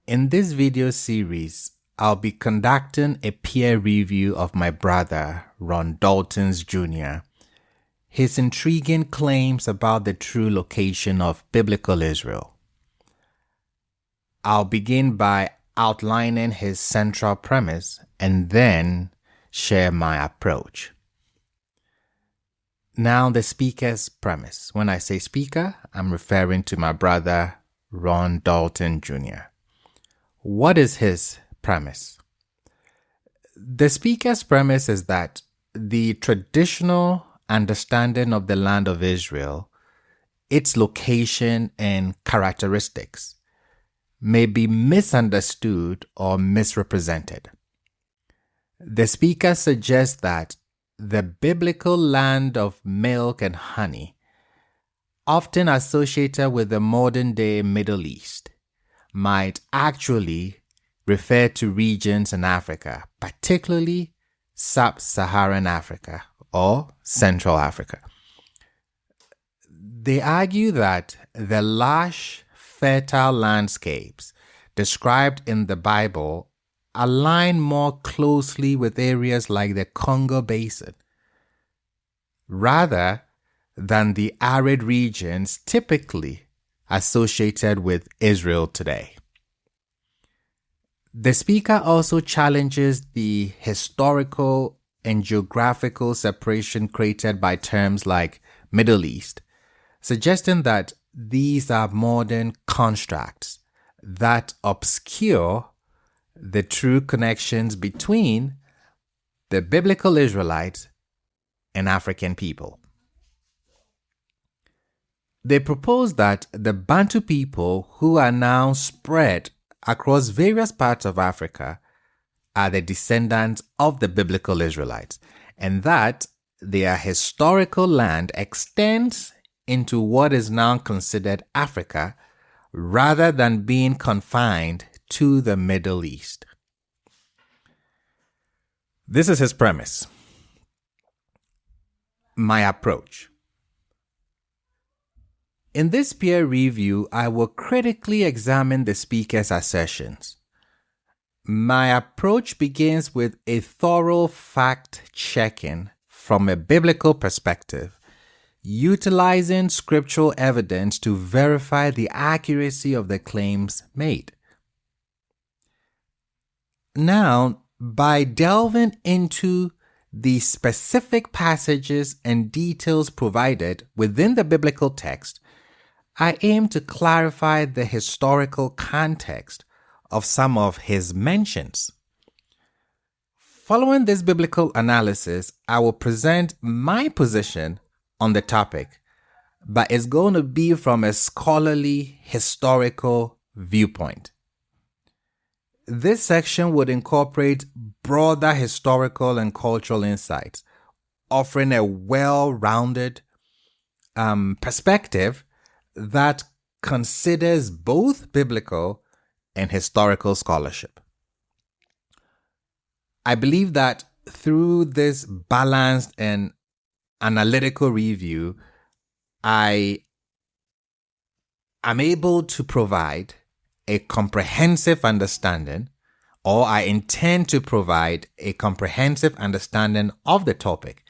In this video series, I'll be conducting a peer review of my brother, Ron Dalton's Jr., his intriguing claims about the true location of biblical Israel. I'll begin by outlining his central premise and then share my approach. Now, the speaker's premise. When I say speaker, I'm referring to my brother, Ron Dalton Jr. What is his premise? The speaker's premise is that the traditional understanding of the land of Israel, its location and characteristics, may be misunderstood or misrepresented. The speaker suggests that the biblical land of milk and honey, often associated with the modern-day Middle East, might actually refer to regions in Africa, particularly sub-Saharan Africa or Central Africa. They argue that the lush, fertile landscapes described in the Bible align more closely with areas like the Congo Basin, rather than the arid regions typically associated with Israel today. The speaker also challenges the historical and geographical separation created by terms like Middle East, suggesting that these are modern constructs that obscure the true connections between the biblical Israelites and African people. They propose that the Bantu people who are now spread across various parts of Africa are the descendants of the biblical Israelites, and that their historical land extends into what is now considered Africa rather than being confined to the Middle East. This is his premise. My approach. In this peer review, I will critically examine the speaker's assertions. My approach begins with a thorough fact-checking from a biblical perspective, utilizing scriptural evidence to verify the accuracy of the claims made. Now, by delving into the specific passages and details provided within the biblical text, I aim to clarify the historical context of some of his mentions. Following this biblical analysis, I will present my position on the topic, but it's going to be from a scholarly, historical viewpoint. This section would incorporate broader historical and cultural insights, offering a well-rounded perspective that considers both biblical and historical scholarship. I believe that through this balanced and analytical review, I am able to provide a comprehensive understanding, or I intend to provide a comprehensive understanding of the topic,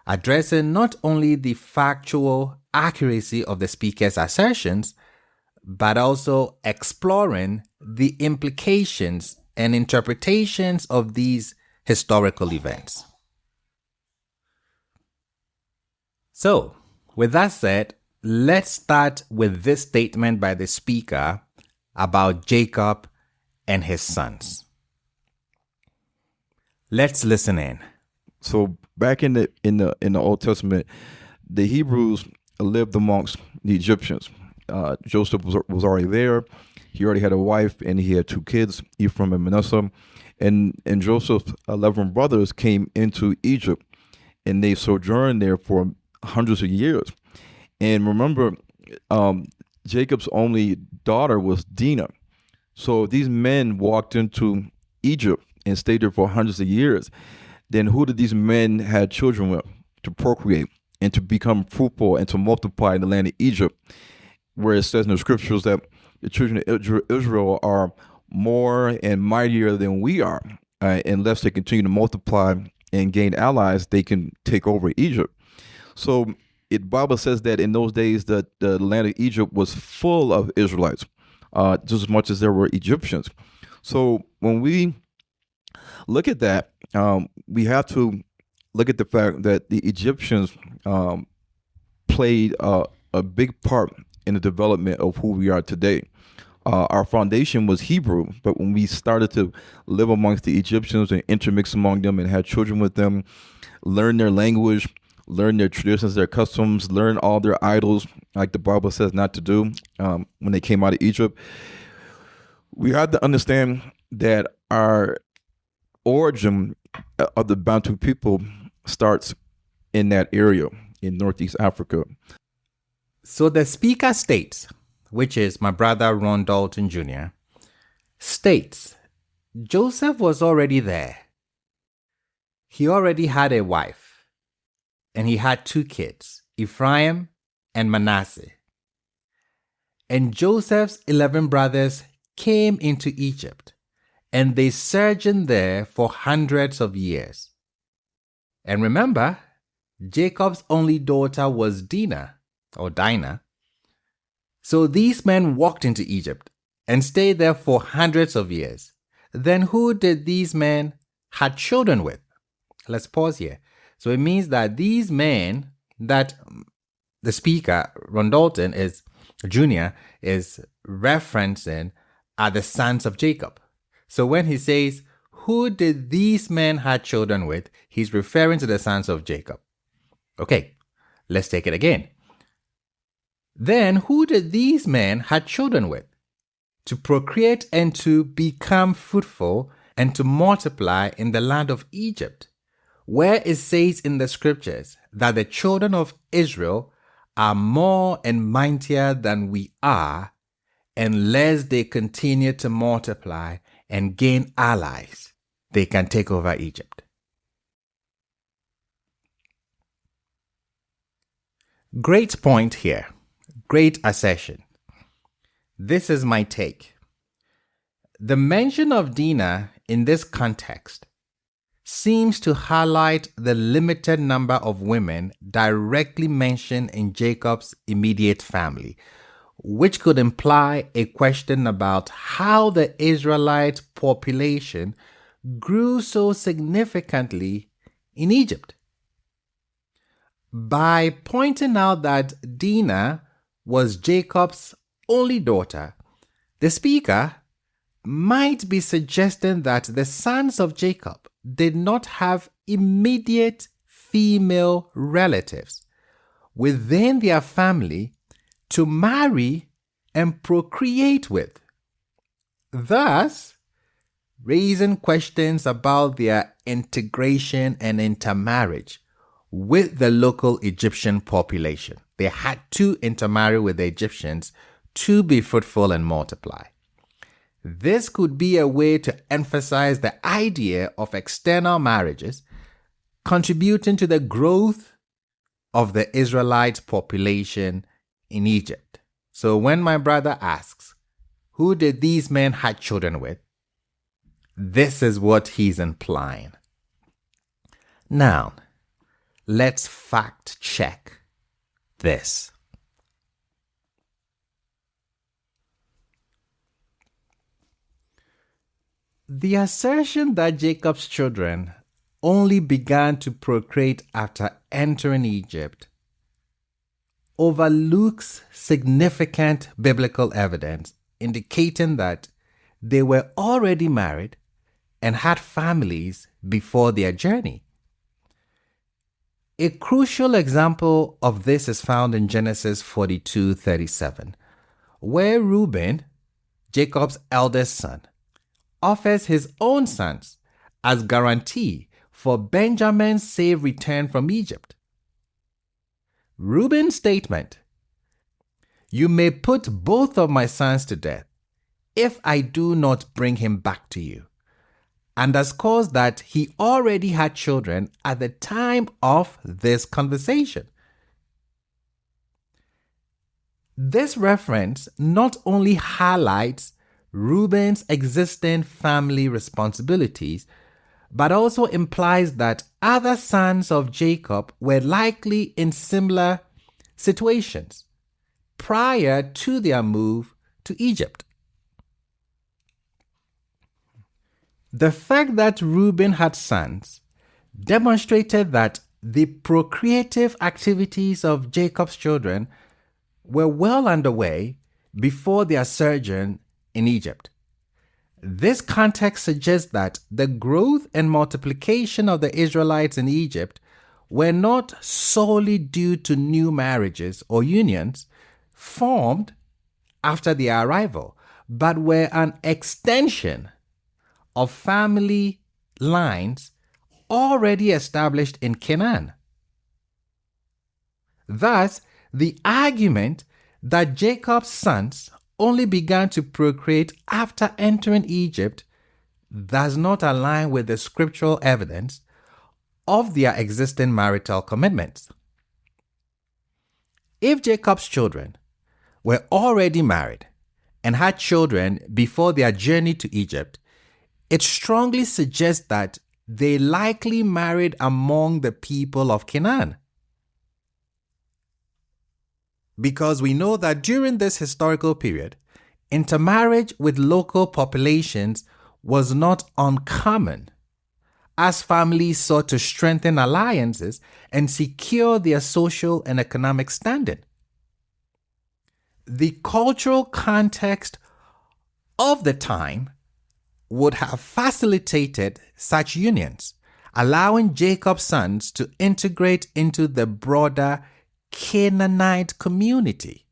addressing not only the factual accuracy of the speaker's assertions, but also exploring the implications and interpretations of these historical events. So, with that said, let's start with this statement by the speaker about Jacob and his sons. Let's listen in. So back in the Old Testament, the Hebrews lived amongst the Egyptians. Joseph was already there. He already had a wife and he had two kids, Ephraim and Manasseh. And Joseph's 11 brothers came into Egypt and they sojourned there for hundreds of years. And remember, Jacob's only daughter was Dinah. So these men walked into Egypt and stayed there for hundreds of years. Then who did these men have children with to procreate and to become fruitful and to multiply in the land of Egypt? Where it says in the scriptures that the children of Israel are more and mightier than we are. Unless they continue to multiply and gain allies, they can take over Egypt. So it Bible says that in those days that the land of Egypt was full of Israelites, just as much as there were Egyptians. So when we look at that, we have to look at the fact that the Egyptians played a big part in the development of who we are today. Our foundation was Hebrew, but when we started to live amongst the Egyptians and intermix among them and had children with them, learn their language, learn their traditions, their customs, learn all their idols, like the Bible says not to do when they came out of Egypt, we had to understand that our origin of the Bantu people starts in that area in Northeast Africa. So the speaker states, which is my brother Ron Dalton Jr., states Joseph was already there. He already had a wife, and he had 2 kids, Ephraim and Manasseh. And Joseph's 11 brothers came into Egypt, and they sojourned there for hundreds of years. And remember, Jacob's only daughter was Dinah. So these men walked into Egypt and stayed there for hundreds of years. Then who did these men had children with? Let's pause here. So it means that these men that the speaker, Ron Dalton Jr., is referencing are the sons of Jacob. So when he says, who did these men had children with, he's referring to the sons of Jacob. Okay, let's take it again. Then who did these men had children with? To procreate and to become fruitful and to multiply in the land of Egypt, where it says in the scriptures that the children of Israel are more and mightier than we are, unless they continue to multiply and gain allies, they can take over Egypt. Great point here. Great assertion. This is my take. The mention of Dinah in this context seems to highlight the limited number of women directly mentioned in Jacob's immediate family, which could imply a question about how the Israelite population grew so significantly in Egypt. By pointing out that Dinah was Jacob's only daughter, the speaker might be suggesting that the sons of Jacob did not have immediate female relatives within their family to marry and procreate with, thus raising questions about their integration and intermarriage with the local Egyptian population. They had to intermarry with the Egyptians to be fruitful and multiply. This could be a way to emphasize the idea of external marriages contributing to the growth of the Israelite population in Egypt. So when my brother asks, who did these men have children with? This is what he's implying. Now, let's fact check this. The assertion that Jacob's children only began to procreate after entering Egypt overlooks significant biblical evidence indicating that they were already married and had families before their journey. A crucial example of this is found in Genesis 42:37, where Reuben, Jacob's eldest son, offers his own sons as guarantee for Benjamin's safe return from Egypt. Reuben's statement, "You may put both of my sons to death if I do not bring him back to you," underscores that he already had children at the time of this conversation. This reference not only highlights Reuben's existing family responsibilities, but also implies that other sons of Jacob were likely in similar situations prior to their move to Egypt. The fact that Reuben had sons demonstrated that the procreative activities of Jacob's children were well underway before their sojourn in Egypt. This context suggests that the growth and multiplication of the Israelites in Egypt were not solely due to new marriages or unions formed after their arrival, but were an extension of family lines already established in Canaan. Thus, the argument that Jacob's sons only began to procreate after entering Egypt does not align with the scriptural evidence of their existing marital commitments. If Jacob's children were already married and had children before their journey to Egypt, it strongly suggests that they likely married among the people of Canaan. Because we know that during this historical period, intermarriage with local populations was not uncommon, as families sought to strengthen alliances and secure their social and economic standing. The cultural context of the time would have facilitated such unions, allowing Jacob's sons to integrate into the broader Canaanite community.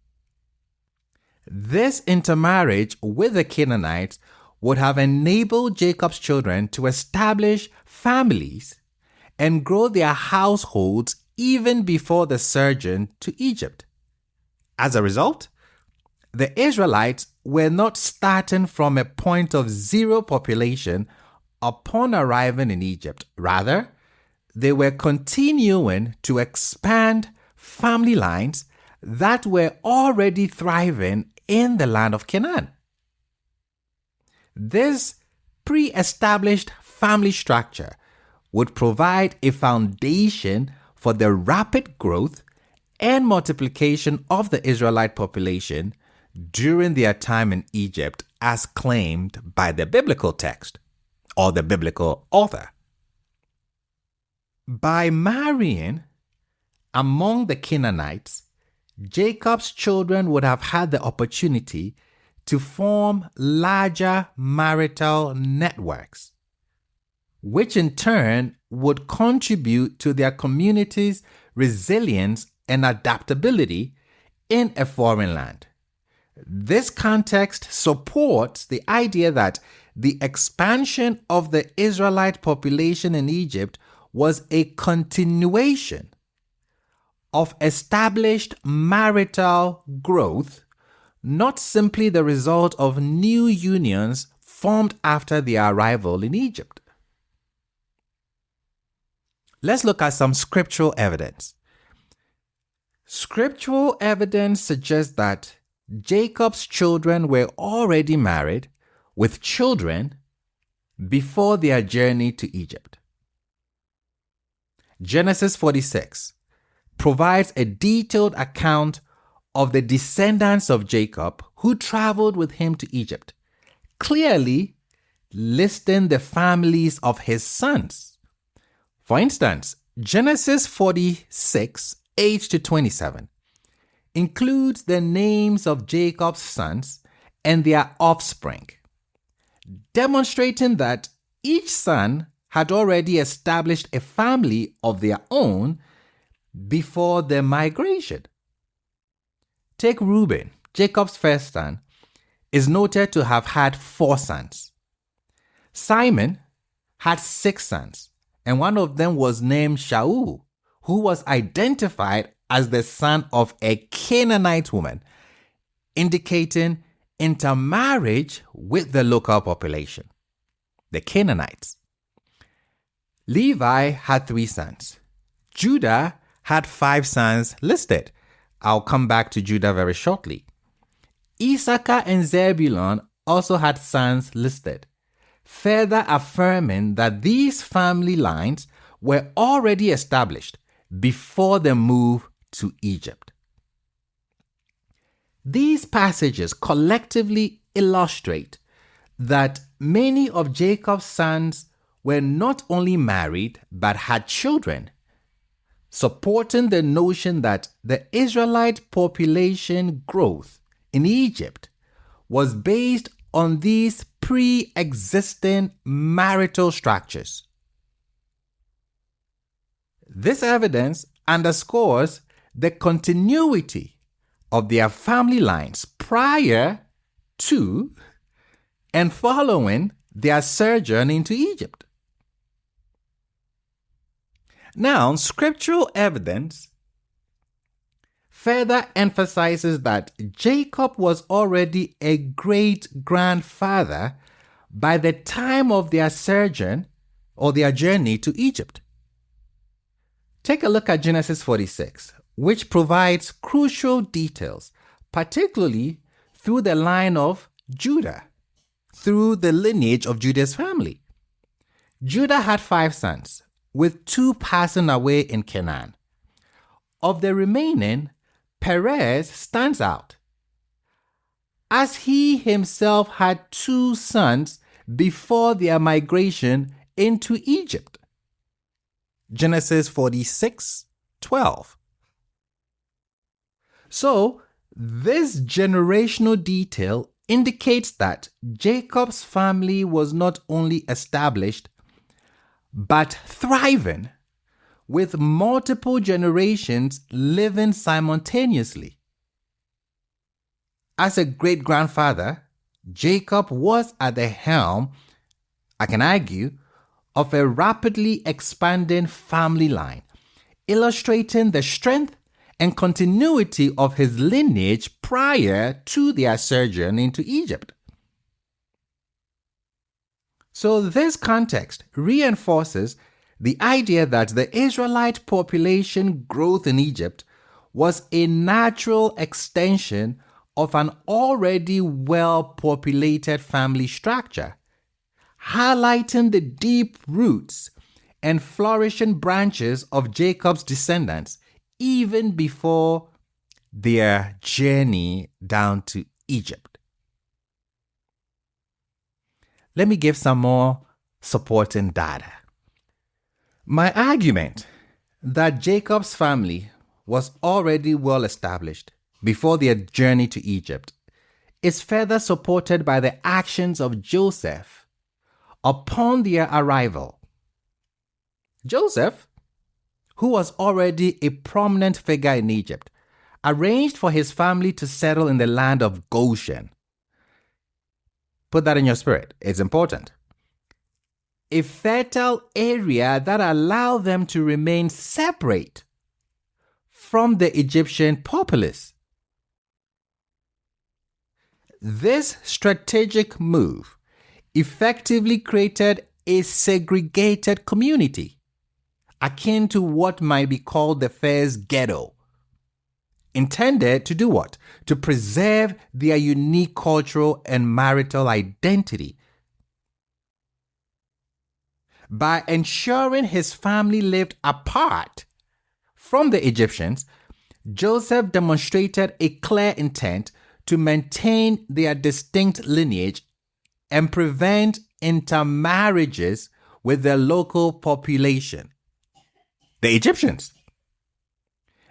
This intermarriage with the Canaanites would have enabled Jacob's children to establish families and grow their households even before the sojourn to Egypt. As a result, the Israelites were not starting from a point of zero population upon arriving in Egypt. Rather, they were continuing to expand family lines that were already thriving in the land of Canaan. This pre-established family structure would provide a foundation for the rapid growth and multiplication of the Israelite population during their time in Egypt, as claimed by the biblical text or the biblical author. By marrying among the Canaanites, Jacob's children would have had the opportunity to form larger marital networks, which in turn would contribute to their community's resilience and adaptability in a foreign land. This context supports the idea that the expansion of the Israelite population in Egypt was a continuation of established marital growth, not simply the result of new unions formed after their arrival in Egypt. Let's look at some scriptural evidence. Scriptural evidence suggests that Jacob's children were already married with children before their journey to Egypt. Genesis 46 provides a detailed account of the descendants of Jacob who traveled with him to Egypt, clearly listing the families of his sons. For instance, Genesis 46, 8 to 27 includes the names of Jacob's sons and their offspring, demonstrating that each son had already established a family of their own before the migration. Take Reuben, Jacob's first son, is noted to have had 4 sons. Simon had 6 sons, and one of them was named Shaul, who was identified as the son of a Canaanite woman, indicating intermarriage with the local population, the Canaanites. Levi had 3 sons. Judah had 5 sons listed. I'll come back to Judah very shortly. Issachar and Zebulun also had sons listed, further affirming that these family lines were already established before the move to Egypt. These passages collectively illustrate that many of Jacob's sons were not only married but had children, supporting the notion that the Israelite population growth in Egypt was based on these pre-existing marital structures. This evidence underscores the continuity of their family lines prior to and following their sojourn into Egypt. Now, scriptural evidence further emphasizes that Jacob was already a great-grandfather by the time of their sojourn or their journey to Egypt. Take a look at Genesis 46, which provides crucial details, particularly through the line of Judah, through the lineage of Judah's family. Judah had 5 sons, with 2 passing away in Canaan. Of the remaining, Perez stands out, as he himself had 2 sons before their migration into Egypt. Genesis 46:12. So, this generational detail indicates that Jacob's family was not only established, but thriving, with multiple generations living simultaneously. As a great-grandfather, Jacob was at the helm, I can argue, of a rapidly expanding family line, illustrating the strength and continuity of his lineage prior to their sojourn into Egypt. So this context reinforces the idea that the Israelite population growth in Egypt was a natural extension of an already well-populated family structure, highlighting the deep roots and flourishing branches of Jacob's descendants even before their journey down to Egypt. Let me give some more supporting data. My argument that Jacob's family was already well established before their journey to Egypt is further supported by the actions of Joseph upon their arrival. Joseph, who was already a prominent figure in Egypt, arranged for his family to settle in the land of Goshen. Put that in your spirit. It's important. A fertile area that allowed them to remain separate from the Egyptian populace. This strategic move effectively created a segregated community, akin to what might be called the first ghetto, intended to do what? To preserve their unique cultural and marital identity. By ensuring his family lived apart from the Egyptians, Joseph demonstrated a clear intent to maintain their distinct lineage and prevent intermarriages with the local population, the Egyptians.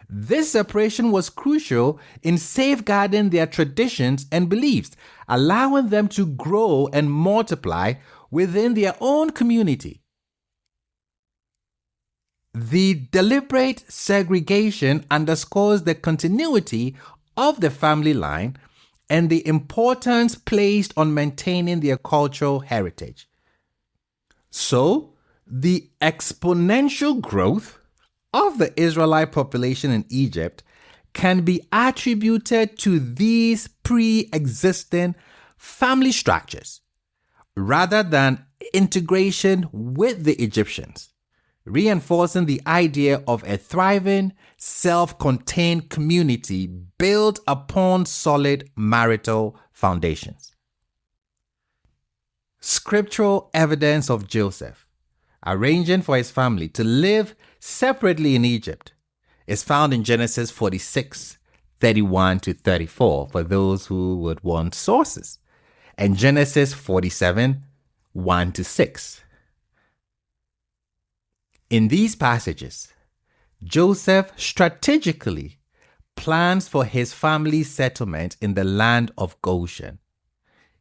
This separation was crucial in safeguarding their traditions and beliefs, allowing them to grow and multiply within their own community. The deliberate segregation underscores the continuity of the family line and the importance placed on maintaining their cultural heritage. So, the exponential growth of the Israelite population in Egypt can be attributed to these pre-existing family structures rather than integration with the Egyptians, reinforcing the idea of a thriving, self-contained community built upon solid marital foundations. scriptural evidence of Joseph arranging for his family to live separately in Egypt is found in Genesis 46:31 to 34 for those who would want sources, and Genesis 47:1 to 6. In these passages, Joseph strategically plans for his family's settlement in the land of Goshen.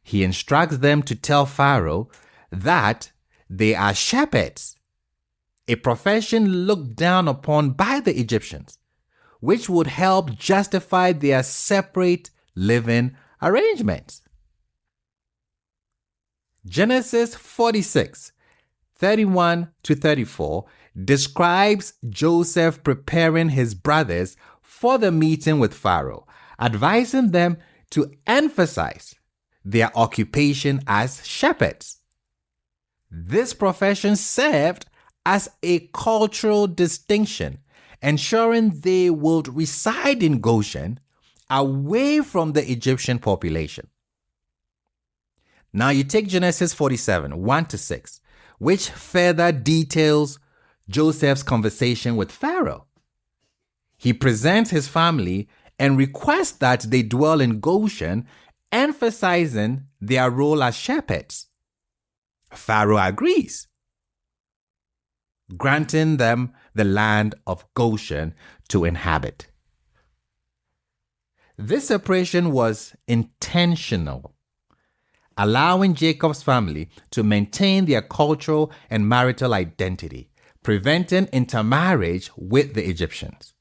He instructs them to tell Pharaoh that they are shepherds, a profession looked down upon by the Egyptians, which would help justify their separate living arrangements. Genesis 46:31 to 34 describes Joseph preparing his brothers for the meeting with Pharaoh, advising them to emphasize their occupation as shepherds. This profession served as a cultural distinction, ensuring they would reside in Goshen away from the Egyptian population. Now you take Genesis 47:1 to 6, which further details Joseph's conversation with Pharaoh. He presents his family and requests that they dwell in Goshen, emphasizing their role as shepherds. Pharaoh agrees, granting them the land of Goshen to inhabit. This separation was intentional, allowing Jacob's family to maintain their cultural and marital identity, preventing intermarriage with the Egyptians.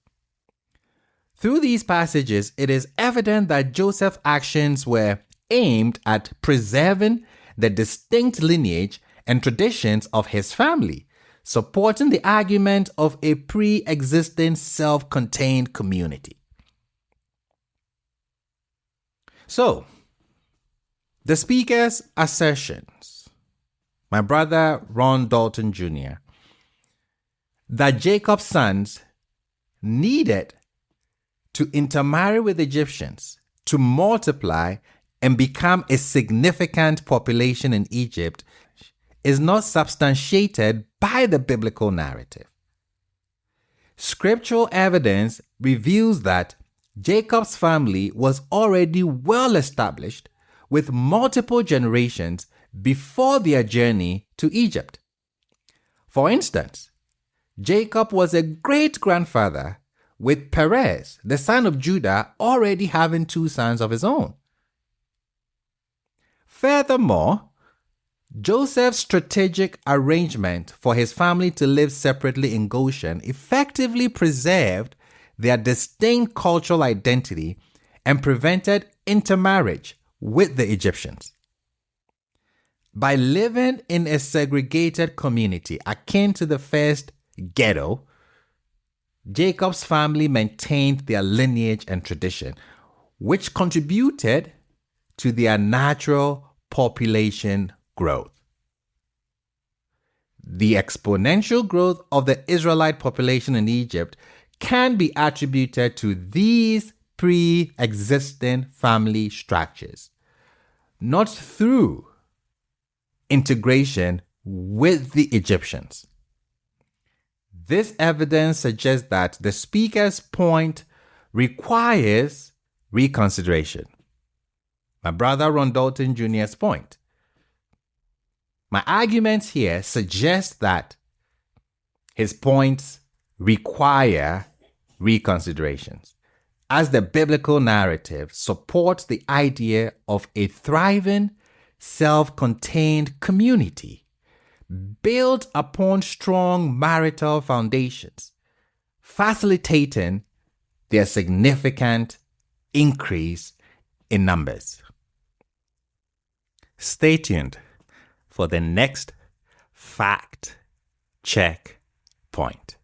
Through these passages, it is evident that Joseph's actions were aimed at preserving the distinct lineage and traditions of his family, supporting the argument of a pre-existing self-contained community. So, the speaker's assertions, my brother Ron Dalton Jr., that Jacob's sons needed to intermarry with Egyptians to multiply and become a significant population in Egypt is not substantiated by the biblical narrative. Scriptural evidence reveals that Jacob's family was already well established with multiple generations before their journey to Egypt. For instance, Jacob was a great-grandfather, with Perez, the son of Judah, already having 2 sons of his own. Furthermore, Joseph's strategic arrangement for his family to live separately in Goshen effectively preserved their distinct cultural identity and prevented intermarriage with the Egyptians. By living in a segregated community akin to the first ghetto, Jacob's family maintained their lineage and tradition, which contributed to their natural population growth. The exponential growth of the Israelite population in Egypt can be attributed to these pre-existing family structures, not through integration with the Egyptians. This evidence suggests that the speaker's point requires reconsideration. My brother Ron Dalton Jr.'s point. My arguments here suggest that his points require reconsiderations, as the biblical narrative supports the idea of a thriving, self-contained community built upon strong marital foundations, facilitating their significant increase in numbers. Stay tuned for the next fact check point.